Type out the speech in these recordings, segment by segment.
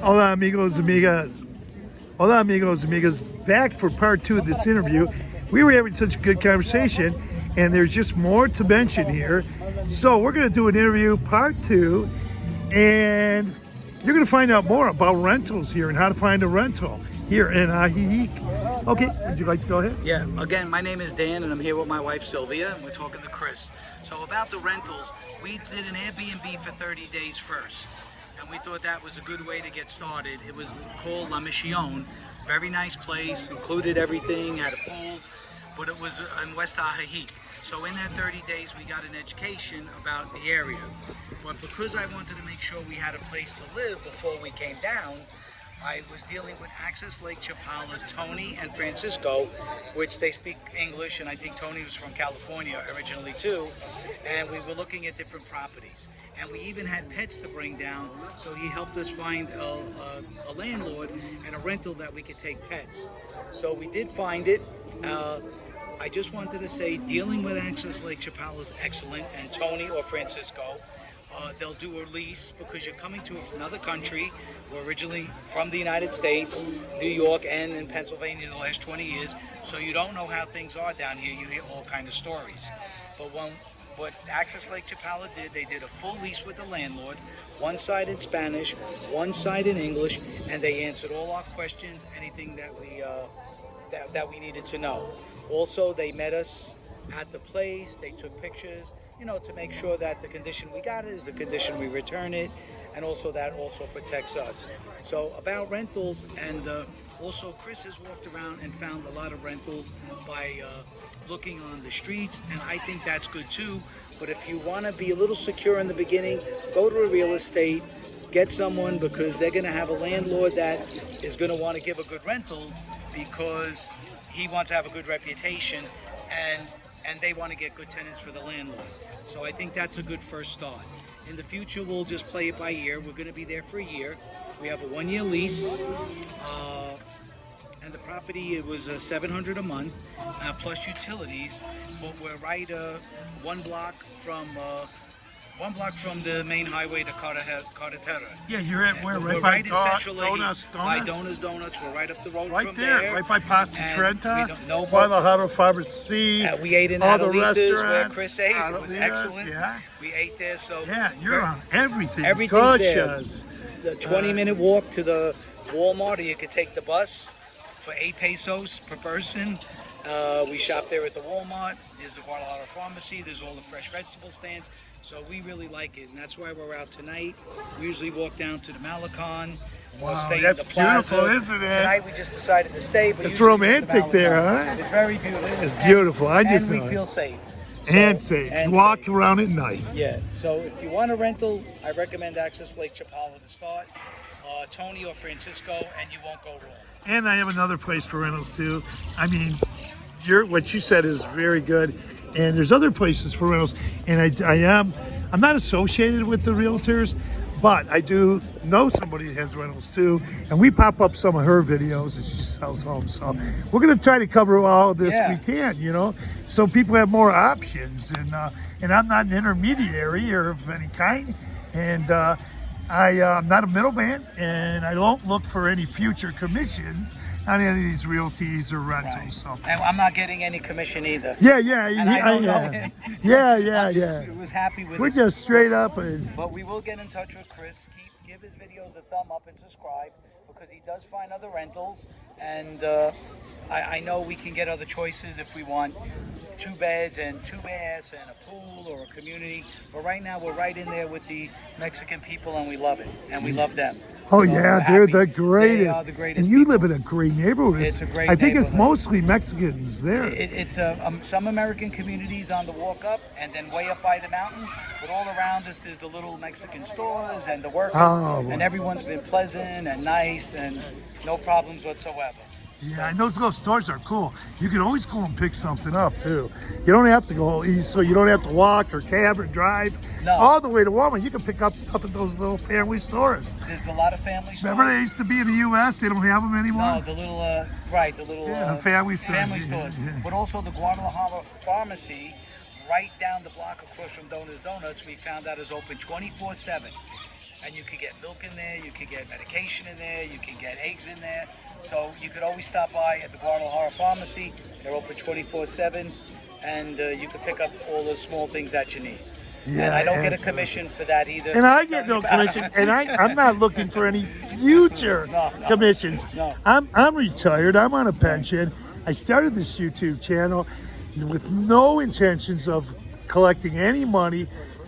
Hola amigos, amigas. Hola amigos, amigas. Back for part 2 of this interview. We were having such a good conversation and there's just more to mention here. So we're going to do an interview part 2 and you're going to find out more about rentals here and how to find a rental here in Ajijic. Okay, would you like to go ahead? Yeah, again, my name is Dan and I'm here with my wife Sylvia and we're talking to Chris. So about the rentals, we did an Airbnb for 30 days first. And we thought that was a good way to get started. It was called La Mission. Very nice place, included everything, had a pool, but it was in West Ajijic. So in that 30 days, we got an education about the area. But because I wanted to make sure we had a place to live before we came down, I was dealing with Access Lake Chapala, Tony and Francisco, which they speak English, and I think Tony was from California originally too, and we were looking at different properties. And we even had pets to bring down, so he helped us find a landlord and a rental that we could take pets. So we did find it. I just wanted to say, dealing with Access Lake Chapala is excellent, and Tony or Francisco, they'll do a lease because you're coming to another country. We're originally from the United States, New York, and in Pennsylvania the last 20 years, so you don't know how things are down here. You hear all kind of stories. But what Access Lake Chapala did, they did a full lease with the landlord, one side in Spanish, one side in English, and they answered all our questions, anything that we needed to know. Also, they met us at the place, they took pictures, to make sure that the condition we got it is the condition we return it, and also that also protects us. So about rentals, and also Chris has walked around and found a lot of rentals by looking on the streets, and I think that's good too. But if you want to be a little secure in the beginning, go to a real estate, get someone, because they're going to have a landlord that is going to want to give a good rental because he wants to have a good reputation, and they want to get good tenants for the landlord. So I think that's a good first start. In the future, we'll just play it by ear. We're going to be there for a year. We have a 1-year lease, and the property, it was $700 a month, plus utilities. But we're right one block from the main highway to Carretera. Yeah, you're at where? We're Right by Central Donuts? By Donuts. We're right up the road Right from there, right by Pasta Trenta, no, by the Haro Pharmacy. we ate in all the Adelita's where restaurants. Chris ate. It was excellent. Yeah. We ate there, so Yeah, you're on everything. Everything's there. Gorgeous. The 20-minute walk to the Walmart, or you could take the bus for 8 pesos per person. We shop there at the Walmart. There's the Guadalajara Pharmacy. There's all the fresh vegetable stands. So we really like it, and that's why we're out tonight. We usually walk down to the Malecon. We'll stay that's in the plaza. beautiful, isn't it? Tonight we just decided to stay. But It's usually romantic the there, huh? It's very beautiful. It's beautiful. And we feel safe. And safe. And Walk safe. around at night. Yeah. So if you want a rental, I recommend Access Lake Chapala to start. Tony or Francisco, and you won't go wrong. And I have another place for rentals too. I mean, what you said is very good. And there's other places for rentals. And I'm not associated with the realtors, but I do know somebody that has rentals too. And we pop up some of her videos and she sells homes. So we're going to try to cover all of this we can, so people have more options. And I'm not an intermediary or of any kind. And I'm not a middleman, and I don't look for any future commissions on any of these realties or rentals. Right. So. And I'm not getting any commission either. Yeah. And I don't know him. I was happy with it. We're just straight up. But we will get in touch with Chris. Give his videos a thumb up and subscribe, because he does find other rentals. And I know we can get other choices if we want 2 beds and 2 baths and a pool or a community. But right now we're right in there with the Mexican people, and we love it. And we love them. Oh, so yeah, they're the greatest. They are the greatest. And you people. live in a great neighborhood. It's a great I think neighborhood. it's mostly Mexicans there. It's some American communities on the walk up, and then way up by the mountain. But all around us is the little Mexican stores and the workers. And everyone's been pleasant and nice and no problems whatsoever. Yeah, and those little stores are cool. You can always go and pick something up too. You don't have to go, so you don't have to walk or cab or drive all the way to Walmart. You can pick up stuff at those little family stores. There's a lot of family stores. Remember they used to be in the U.S.? They don't have them anymore? No, the little, family stores. Family stores. Yeah. But also the Guadalajara Pharmacy, right down the block across from Donuts. We found out is open 24/7. and you could get milk in there, you could get medication in there, you can get eggs in there. So you could always stop by at the Guadalajara Pharmacy. They're open 24/7, and you can pick up all the small things that you need. Yeah, and I don't get a absolutely. commission for that either. And I get no commission, and I'm not looking for any future No. commissions. No. I'm retired. I'm on a pension. I started this YouTube channel with no intentions of collecting any money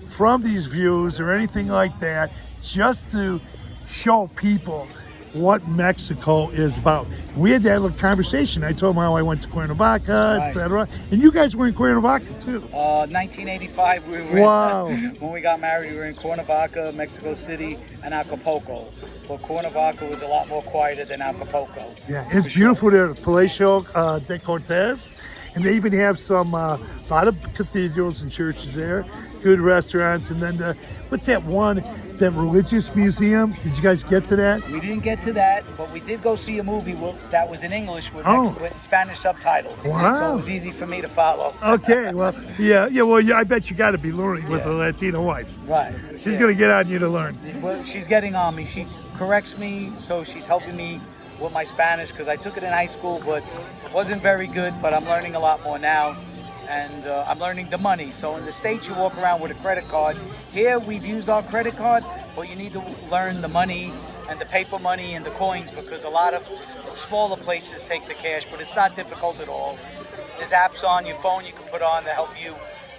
from these views or anything like that, just to show people what Mexico is about. We had that little conversation. I told him how I went to Cuernavaca, Right. etc. And you guys were in Cuernavaca too. 1985, we were Wow. when we got married, we were in Cuernavaca, Mexico City, and Acapulco. But Cuernavaca was a lot more quieter than Acapulco. Yeah, it's beautiful there, Palacio de Cortez, and they even have some a lot of cathedrals and churches there, good restaurants, and then what's that one, that religious museum? Did you guys get to that? We didn't get to that, but we did go see a movie that was in English with, Oh. with Spanish subtitles. Wow. So it was easy for me to follow. Okay, well, yeah, I bet you got to be learning with a Latino wife. Right. She's gonna get on you to learn. Well, she's getting on me. She corrects me, so she's helping me with my Spanish because I took it in high school, but it wasn't very good. But I'm learning a lot more now, and I'm learning the money. So in the States, you walk around with a credit card. Here, we've used our credit card, but you need to learn the money and the paper money and the coins because a lot of smaller places take the cash, but it's not difficult at all. There's apps on your phone you can put on to help you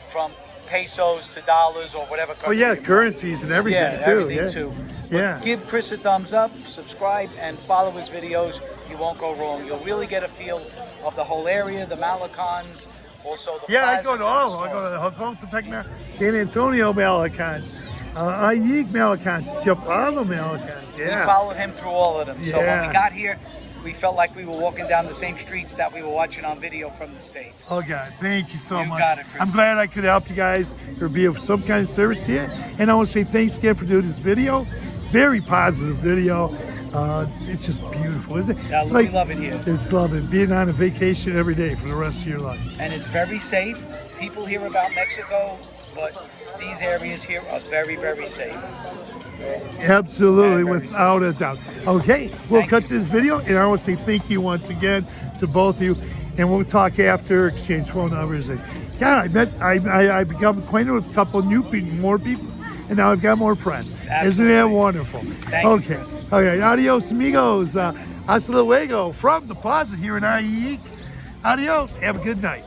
from pesos to dollars or whatever. Oh yeah, you're from. currencies and everything Yeah, too. everything yeah. too. But Yeah. give Chris a thumbs up, subscribe, and follow his videos. You won't go wrong. You'll really get a feel of the whole area, the Malacans, also the Yeah, I plazas go to and the all. I stores. go to Jocotepec, San Antonio Malacans, Ajijic Malacans, Chapala Malacans. We Yeah. followed him through all of them. So when Yeah. we got here, we felt like we were walking down the same streets that we were watching on video from the States. Oh God, thank you so You much. got it, Chris. I'm glad I could help you guys or be of some kind of service to you. And I want to say thanks again for doing this video. Very positive video. It's just beautiful, isn't it? Yeah, It's we love it here. It's loving being on a vacation every day for the rest of your life. And it's very safe. People hear about Mexico, but these areas here are very, very safe. Absolutely, Very without a doubt. Okay, we'll Thank cut you. this video, and I want to say thank you once again to both of you, and we'll talk after, exchange phone numbers. And God, I become acquainted with a couple new people, more people, and now I've got more friends. Isn't that Absolutely. wonderful? Thank you, Okay, Chris. okay, adios amigos. Hasta luego from the plaza here in Ajijic. Adios, have a good night.